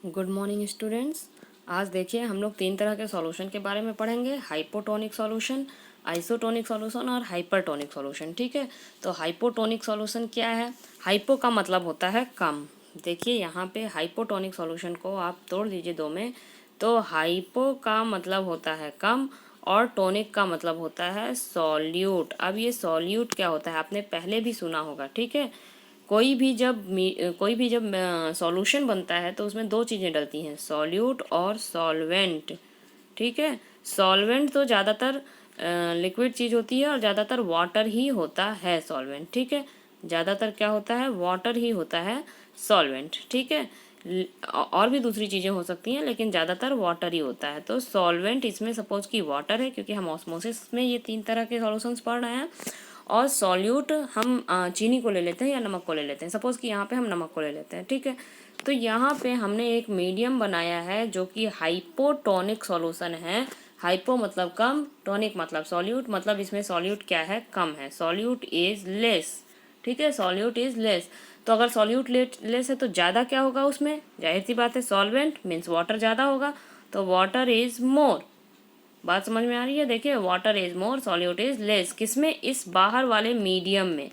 Good morning students. आज देखिए हम लोग तीन तरह के सॉल्यूशन के बारे में पढ़ेंगे, हाइपोटोनिक सॉल्यूशन, आइसोटोनिक सॉल्यूशन और हाइपरटोनिक सॉल्यूशन। ठीक है, तो हाइपोटोनिक सॉल्यूशन क्या है? हाइपो का मतलब होता है कम। देखिए यहाँ पे हाइपोटोनिक सॉल्यूशन को आप तोड़ दीजिए दो में, तो हाइपो का मतलब होता है कम और टोनिक का मतलब होता है सॉल्यूट। अब ये सॉल्यूट क्या होता है आपने पहले भी सुना होगा। ठीक है, कोई भी जब सॉल्यूशन बनता है तो उसमें दो चीज़ें डलती हैं, सॉल्यूट और सॉल्वेंट। ठीक है, सॉल्वेंट तो ज़्यादातर लिक्विड चीज़ होती है और ज़्यादातर वाटर ही होता है सॉल्वेंट। ठीक है, ज़्यादातर क्या होता है, वाटर ही होता है सॉल्वेंट। ठीक है, और भी दूसरी चीज़ें हो सकती हैं लेकिन ज़्यादातर वाटर ही होता है। तो सॉल्वेंट इसमें सपोज कि वाटर है, क्योंकि हम ऑस्मोसिस में ये तीन तरह के सॉल्यूशंस पढ़ रहे हैं। और सॉल्यूट हम चीनी को ले लेते हैं या नमक को ले लेते हैं। सपोज़ कि यहाँ पे हम नमक को ले लेते हैं। ठीक है, तो यहाँ पे हमने एक मीडियम बनाया है जो कि हाइपोटोनिक सॉल्यूशन है। हाइपो मतलब कम, टोनिक मतलब सॉल्यूट, मतलब इसमें सॉल्यूट क्या है, कम है, सॉल्यूट इज लेस। ठीक है, सॉल्यूट इज लेस। तो अगर सॉल्यूट लेस है तो ज़्यादा क्या होगा उसमें, जाहिर सी बात है सॉल्वेंट मीन्स वाटर ज़्यादा होगा, तो वाटर इज मोर। बात समझ में आ रही है? देखिए, water is more, solute is less. किसमें? इस बाहर वाले मीडियम में,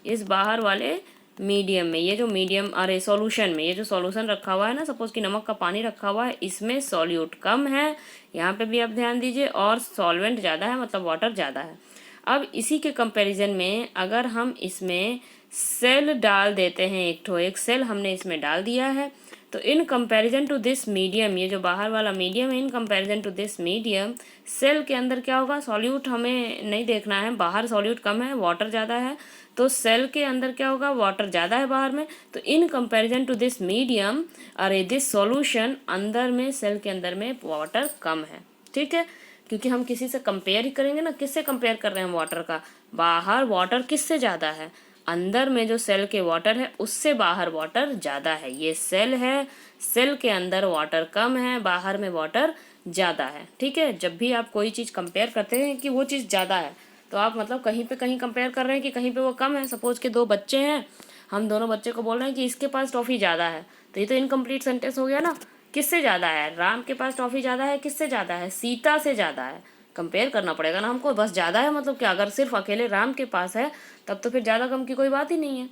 इस बाहर वाले मीडियम में, ये जो मीडियम, अरे सॉल्यूशन में, ये जो सॉल्यूशन रखा हुआ है ना, सपोज कि नमक का पानी रखा हुआ है, इसमें सॉल्यूट कम है, यहाँ पे भी आप ध्यान दीजिए, और सॉल्वेंट ज़्यादा है, मतलब वाटर ज़्यादा है। अब इसी के कंपैरिजन में अगर हम इसमें सेल डाल देते हैं, एक सेल हमने इसमें डाल दिया है, तो in comparison to this medium, ये जो बाहर वाला मीडियम है, in comparison to this medium, cell के अंदर क्या होगा, सॉल्यूट हमें नहीं देखना है, बाहर सॉल्यूट कम है, वाटर ज़्यादा है, तो सेल के अंदर क्या होगा, वाटर ज़्यादा है बाहर में, तो in comparison to this medium, अरे दिस सॉल्यूशन, अंदर में सेल के अंदर में वाटर कम है। ठीक है, क्योंकि हम किसी से कंपेयर ही करेंगे ना, किससे कंपेयर कर रहे हैं वाटर का, बाहर वाटर किससे ज़्यादा है, अंदर में जो सेल के वाटर है उससे बाहर वाटर ज़्यादा है। ये सेल है, सेल के अंदर वाटर कम है, बाहर में वाटर ज़्यादा है। ठीक है, जब भी आप कोई चीज़ कंपेयर करते हैं कि वो चीज़ ज़्यादा है, तो आप मतलब कहीं पे कहीं कंपेयर कर रहे हैं कि कहीं पे वो कम है। सपोज के दो बच्चे हैं, हम दोनों बच्चे को बोल रहे हैं कि इसके पास टॉफ़ी ज़्यादा है, तो ये तो इनकम्प्लीट सेंटेंस हो गया ना। किससे ज़्यादा है, राम के पास टॉफ़ी ज़्यादा है, किससे ज़्यादा है, सीता से ज़्यादा है। कंपेयर करना पड़ेगा ना हमको, बस ज़्यादा है मतलब क्या, अगर सिर्फ अकेले राम के पास है तब तो फिर ज़्यादा कम की कोई बात ही नहीं है।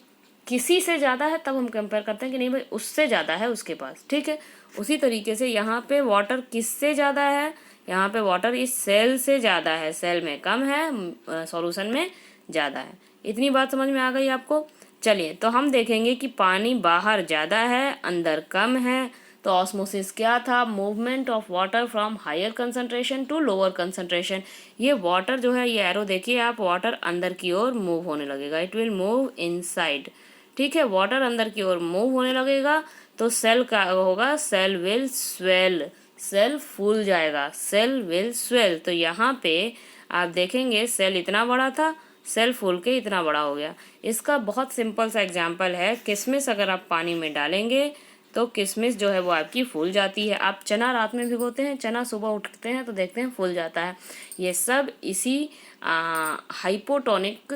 किसी से ज़्यादा है तब हम कंपेयर करते हैं कि नहीं भाई उससे ज़्यादा है उसके पास। ठीक है, उसी तरीके से यहाँ पे वाटर किससे ज़्यादा है, यहाँ पे वाटर इस सेल से ज़्यादा है, सेल में कम है, सॉल्यूशन में ज़्यादा है। इतनी बात समझ में आ गई आपको? चलिए, तो हम देखेंगे कि पानी बाहर ज़्यादा है, अंदर कम है, तो ऑस्मोसिस क्या था, movement of water from higher concentration to lower concentration. ये वाटर जो है, ये एरो देखिए आप, वाटर अंदर की ओर मूव होने लगेगा, इट विल मूव इनसाइड। ठीक है, वाटर अंदर की ओर मूव होने लगेगा, तो सेल का होगा, सेल विल स्वेल, सेल फूल जाएगा, सेल विल स्वेल। तो यहाँ पे आप देखेंगे सेल इतना बड़ा था, सेल फूल के इतना बड़ा हो गया। इसका बहुत सिंपल सा एग्जाम्पल है, किशमिश अगर आप पानी में डालेंगे तो किशमिश जो है वो आपकी फूल जाती है। आप चना रात में भिगोते हैं, चना सुबह उठते हैं तो देखते हैं फूल जाता है। ये सब इसी हाइपोटोनिक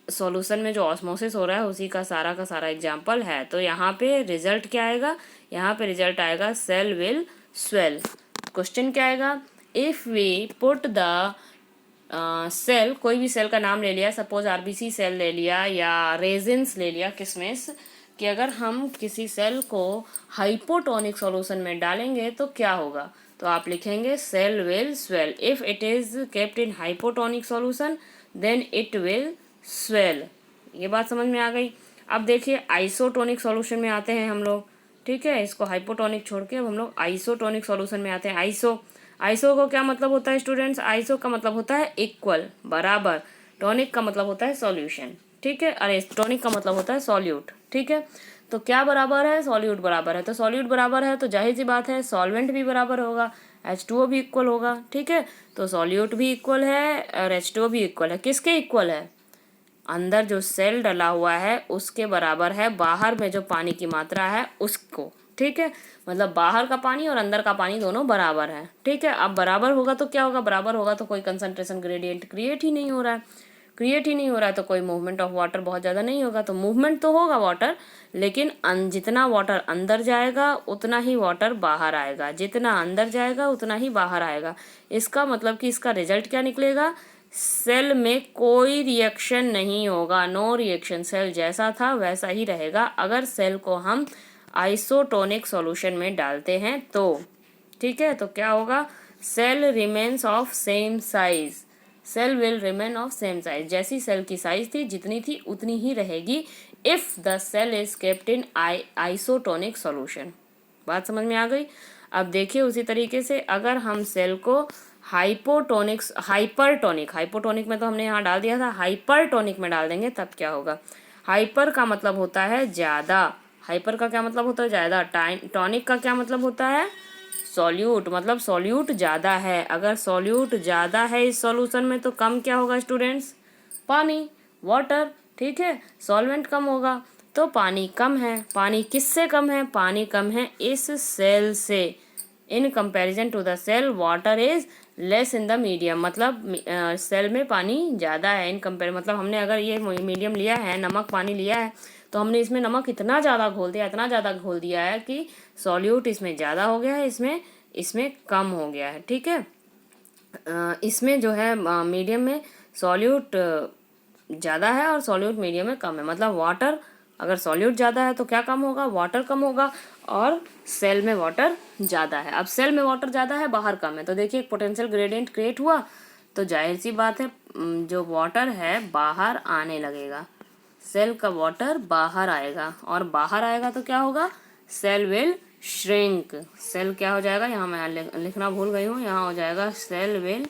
सॉल्यूशन में जो ऑस्मोसिस हो रहा है उसी का सारा एग्जाम्पल है। तो यहाँ पे रिजल्ट क्या आएगा, यहाँ पे रिजल्ट आएगा सेल विल स्वेल। क्वेश्चन क्या आएगा, if we put the cell, कोई भी सेल का नाम ले लिया, सपोज आरबीसी सेल ले लिया या रेजिन्स ले लिया, किशमिश, कि अगर हम किसी सेल को हाइपोटोनिक सॉल्यूशन में डालेंगे तो क्या होगा, तो आप लिखेंगे cell will swell. If it is kept in hypotonic solution then it will swell. ये बात समझ में आ गई। अब देखिए आइसोटोनिक सॉल्यूशन में आते हैं हम लोग। ठीक है, इसको हाइपोटोनिक छोड़ के अब हम लोग आइसोटोनिक सॉल्यूशन में आते हैं। आइसो को क्या मतलब होता है स्टूडेंट्स, आइसो का मतलब होता है इक्वल, बराबर। टॉनिक का मतलब होता है सॉल्यूशन। ठीक है, अरे टॉनिक का मतलब होता है सॉल्यूट। ठीक है, तो क्या बराबर है, सॉल्यूट बराबर है, तो सॉल्यूट बराबर है तो जाहिर सी बात है सॉल्वेंट भी बराबर होगा, H2O भी इक्वल होगा। ठीक है, तो सॉल्यूट भी इक्वल है और H2O भी इक्वल है। किसके इक्वल है, अंदर जो सेल डला हुआ है उसके बराबर है, बाहर में जो पानी की मात्रा है उसको। ठीक है, मतलब बाहर का पानी और अंदर का पानी दोनों बराबर है। ठीक है, अब बराबर होगा तो क्या होगा, बराबर होगा तो कोई कंसंट्रेशन ग्रेडियंट क्रिएट ही नहीं हो रहा है, क्रिएट ही नहीं हो रहा है तो कोई मूवमेंट ऑफ वाटर बहुत ज़्यादा नहीं होगा। तो मूवमेंट तो होगा वाटर, लेकिन जितना वाटर अंदर जाएगा उतना ही वाटर बाहर आएगा, जितना अंदर जाएगा उतना ही बाहर आएगा। इसका मतलब कि इसका रिजल्ट क्या निकलेगा, सेल में कोई रिएक्शन नहीं होगा, नो रिएक्शन। सेल जैसा था वैसा ही रहेगा अगर सेल को हम आइसोटोनिक सॉल्यूशन में डालते हैं तो, ठीक है। तो क्या होगा, cell remains of same size, cell will remain of same size, जैसी सेल की साइज थी जितनी थी उतनी ही रहेगी if the cell is kept in isotonic solution. बात समझ में आ गई। अब देखिए उसी तरीके से अगर हम सेल को हाइपरटोनिक में तो हमने यहाँ डाल दिया था, हाइपरटोनिक में डाल देंगे तब क्या होगा। हाइपर का मतलब होता है ज़्यादा, हाइपर का क्या मतलब होता है ज़्यादा, टॉनिक का क्या मतलब होता है सॉल्यूट, मतलब सॉल्यूट ज़्यादा है। अगर सॉल्यूट ज़्यादा है इस सॉल्यूशन में तो कम क्या होगा स्टूडेंट्स, पानी, वाटर, ठीक है। सॉल्वेंट कम होगा तो पानी कम है। पानी किससे कम है, पानी कम है इस सेल से। In comparison to the cell water is less in the medium, मतलब सेल में पानी ज़्यादा है इन कंपेयर, मतलब हमने अगर ये मीडियम लिया है, नमक पानी लिया है, तो हमने इसमें नमक इतना ज़्यादा घोल दिया, इतना ज़्यादा घोल दिया है कि सॉल्यूट इसमें ज़्यादा हो गया है, इसमें कम हो गया है, ठीक है। इसमें जो है मीडियम में सॉल्यूट ज़्यादा है और सॉल्यूट मीडियम में कम है, मतलब वाटर अगर सॉल्यूट ज़्यादा है तो क्या कम होगा, वाटर कम होगा, और सेल में वाटर ज़्यादा है। अब सेल में वाटर ज़्यादा है, बाहर कम है, तो देखिए एक पोटेंशियल ग्रेडियंट क्रिएट हुआ, तो जाहिर सी बात है जो वाटर है बाहर आने लगेगा, सेल का वाटर बाहर आएगा, और बाहर आएगा तो क्या होगा, सेल विल श्रिंक। सेल क्या हो जाएगा, यहाँ मैं लिखना भूल गई हूँ, यहाँ हो जाएगा सेल विल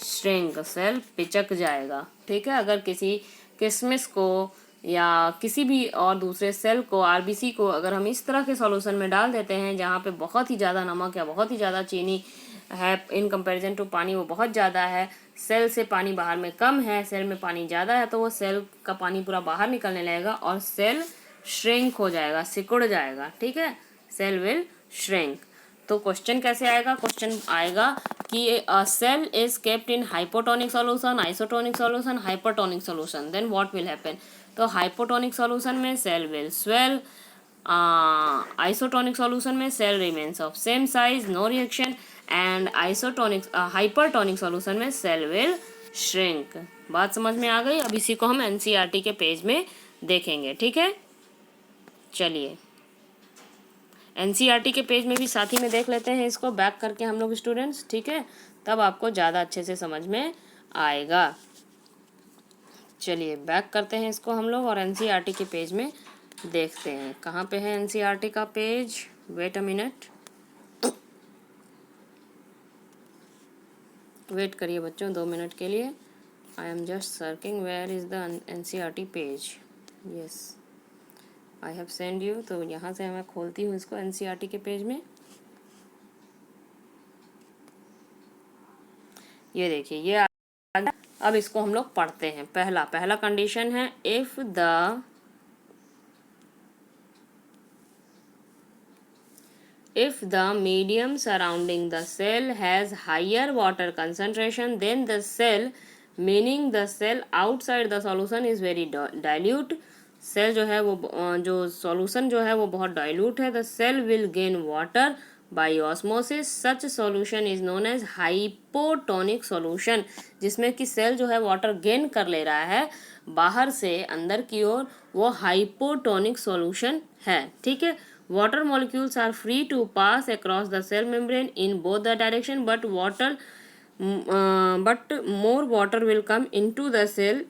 श्रिंक, सेल पिचक जाएगा, ठीक है। अगर किसी किशमिश को या किसी भी और दूसरे सेल को, आरबीसी को, अगर हम इस तरह के सॉल्यूशन में डाल देते हैं जहाँ पे बहुत ही ज़्यादा नमक या बहुत ही ज़्यादा चीनी है इन कंपैरिजन टू पानी वो बहुत ज़्यादा है, सेल से पानी बाहर में कम है, सेल में पानी ज़्यादा है, तो वो सेल का पानी पूरा बाहर निकलने लगेगा और सेल श्रिंक हो जाएगा, सिकुड़ जाएगा, ठीक है, सेल विल श्रिंक। तो क्वेश्चन कैसे आएगा, क्वेश्चन आएगा कि a cell is kept in hypotonic solution, isotonic solution, hypertonic solution, then what will happen. तो हाइपोटोनिक सॉल्यूशन में cell will swell, isotonic solution में cell remains of same size, no reaction, and hypertonic solution में cell will shrink. बात समझ में आ गई। अब इसी को हम एनसीईआरटी के पेज में देखेंगे, ठीक है। चलिए एनसीईआरटी के पेज में भी साथ ही में देख लेते हैं इसको बैक करके हम लोग स्टूडेंट्स, ठीक है, तब आपको ज़्यादा अच्छे से समझ में आएगा। चलिए बैक करते हैं इसको हम लोग और एनसीईआरटी के पेज में देखते हैं कहाँ पे है एनसीईआरटी का page. Wait a minute, wait करिए बच्चों 2 मिनट के लिए। I am just searching where is the NCERT page. Yes I have send you. तो यहाँ से मैं खोलती हूँ इसको एनसीईआरटी के पेज में। ये देखिए ये आ गया। अब इसको हम लोग पढ़ते हैं। पहला कंडीशन है if the medium surrounding the cell has higher water concentration than the cell, meaning the cell outside the solution is very dilute, cell जो है वो जो सॉल्यूशन जो है वो बहुत डाइल्यूट है, the cell will gain water by osmosis, such solution is known as hypotonic solution, जिसमें कि सेल जो है वाटर गेन कर ले रहा है बाहर से अंदर की ओर, वो हाइपोटोनिक सॉल्यूशन है, ठीक है। Water molecules are free to pass across the cell membrane in both the direction, but more water will come into the cell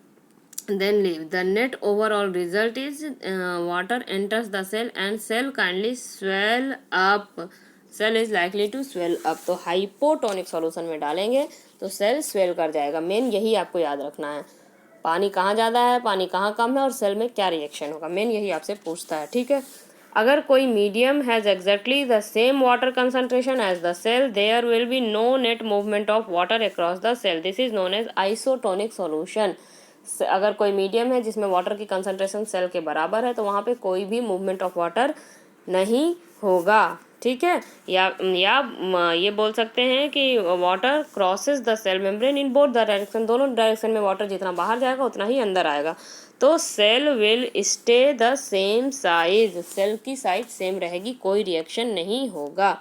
than leave. The net overall result is water enters the cell and cell kindly swell up. Cell is likely to swell up. तो hypotonic solution में डालेंगे तो cell swell कर जाएगा। Main यही आपको याद रखना है, पानी कहाँ ज़्यादा है, पानी कहाँ कम है और सेल में क्या रिएक्शन होगा, मेन यही आपसे पूछता है, ठीक है। अगर कोई medium has exactly the same water concentration as the cell, there will be no net movement of water across the cell, this is known as isotonic solution. अगर कोई मीडियम है जिसमें वाटर की कंसंट्रेशन सेल के बराबर है तो वहाँ पे कोई भी मूवमेंट ऑफ वाटर नहीं होगा, ठीक है। या ये बोल सकते हैं कि water crosses the cell membrane in both the direction, दोनों डायरेक्शन में वाटर जितना बाहर जाएगा उतना ही अंदर आएगा। तो cell will stay the same size, cell की साइज सेम रहेगी, कोई रिएक्शन नहीं होगा।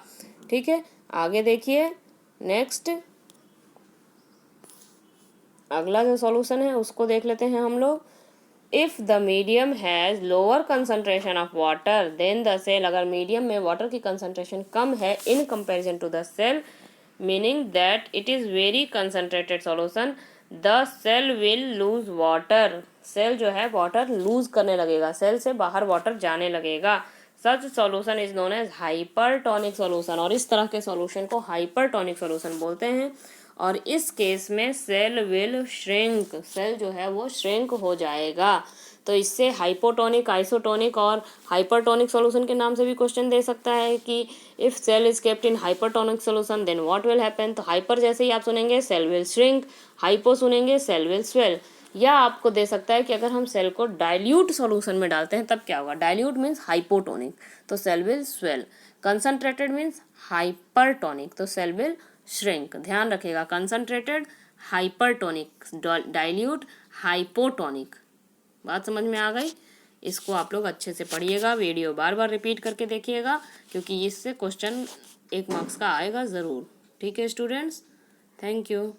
ठीक है, आगे देखिए नेक्स्ट, अगला जो सॉल्यूशन है उसको देख लेते हैं हम लोग। If the medium has lower concentration of water then the cell, अगर मीडियम में वाटर की कंसनट्रेशन कम है in comparison to the cell, meaning that it is very concentrated solution, the cell will lose water, cell जो है water loose करने लगेगा, cell से बाहर वाटर जाने लगेगा। Such solution is known as hypertonic solution, और इस तरह के सॉल्यूशन को हाइपरटोनिक सॉल्यूशन बोलते हैं। और इस केस में सेल विल श्रिंक, सेल जो है वो श्रिंक हो जाएगा। तो इससे हाइपोटोनिक, आइसोटोनिक और हाइपरटोनिक सॉल्यूशन के नाम से भी क्वेश्चन दे सकता है कि if cell is kept in hypertonic solution then what will happen. तो हाइपर जैसे ही आप सुनेंगे सेल विल श्रिंक, हाइपो सुनेंगे सेल विल स्वेल। या आपको दे सकता है कि अगर हम सेल को डाइल्यूट सॉल्यूशन में डालते हैं तब क्या होगा, डाइल्यूट मीन्स हाइपोटोनिक तो cell will swell, concentrated means hypertonic तो सेल विल श्रिंक। ध्यान रखिएगा, कंसनट्रेटेड, हाइपरटोनिक, डाइल्यूट, हाइपोटोनिक। बात समझ में आ गई? इसको आप लोग अच्छे से पढ़िएगा, वीडियो बार बार रिपीट करके देखिएगा, क्योंकि इससे क्वेश्चन 1 मार्क्स का आएगा ज़रूर। ठीक है स्टूडेंट्स, थैंक यू।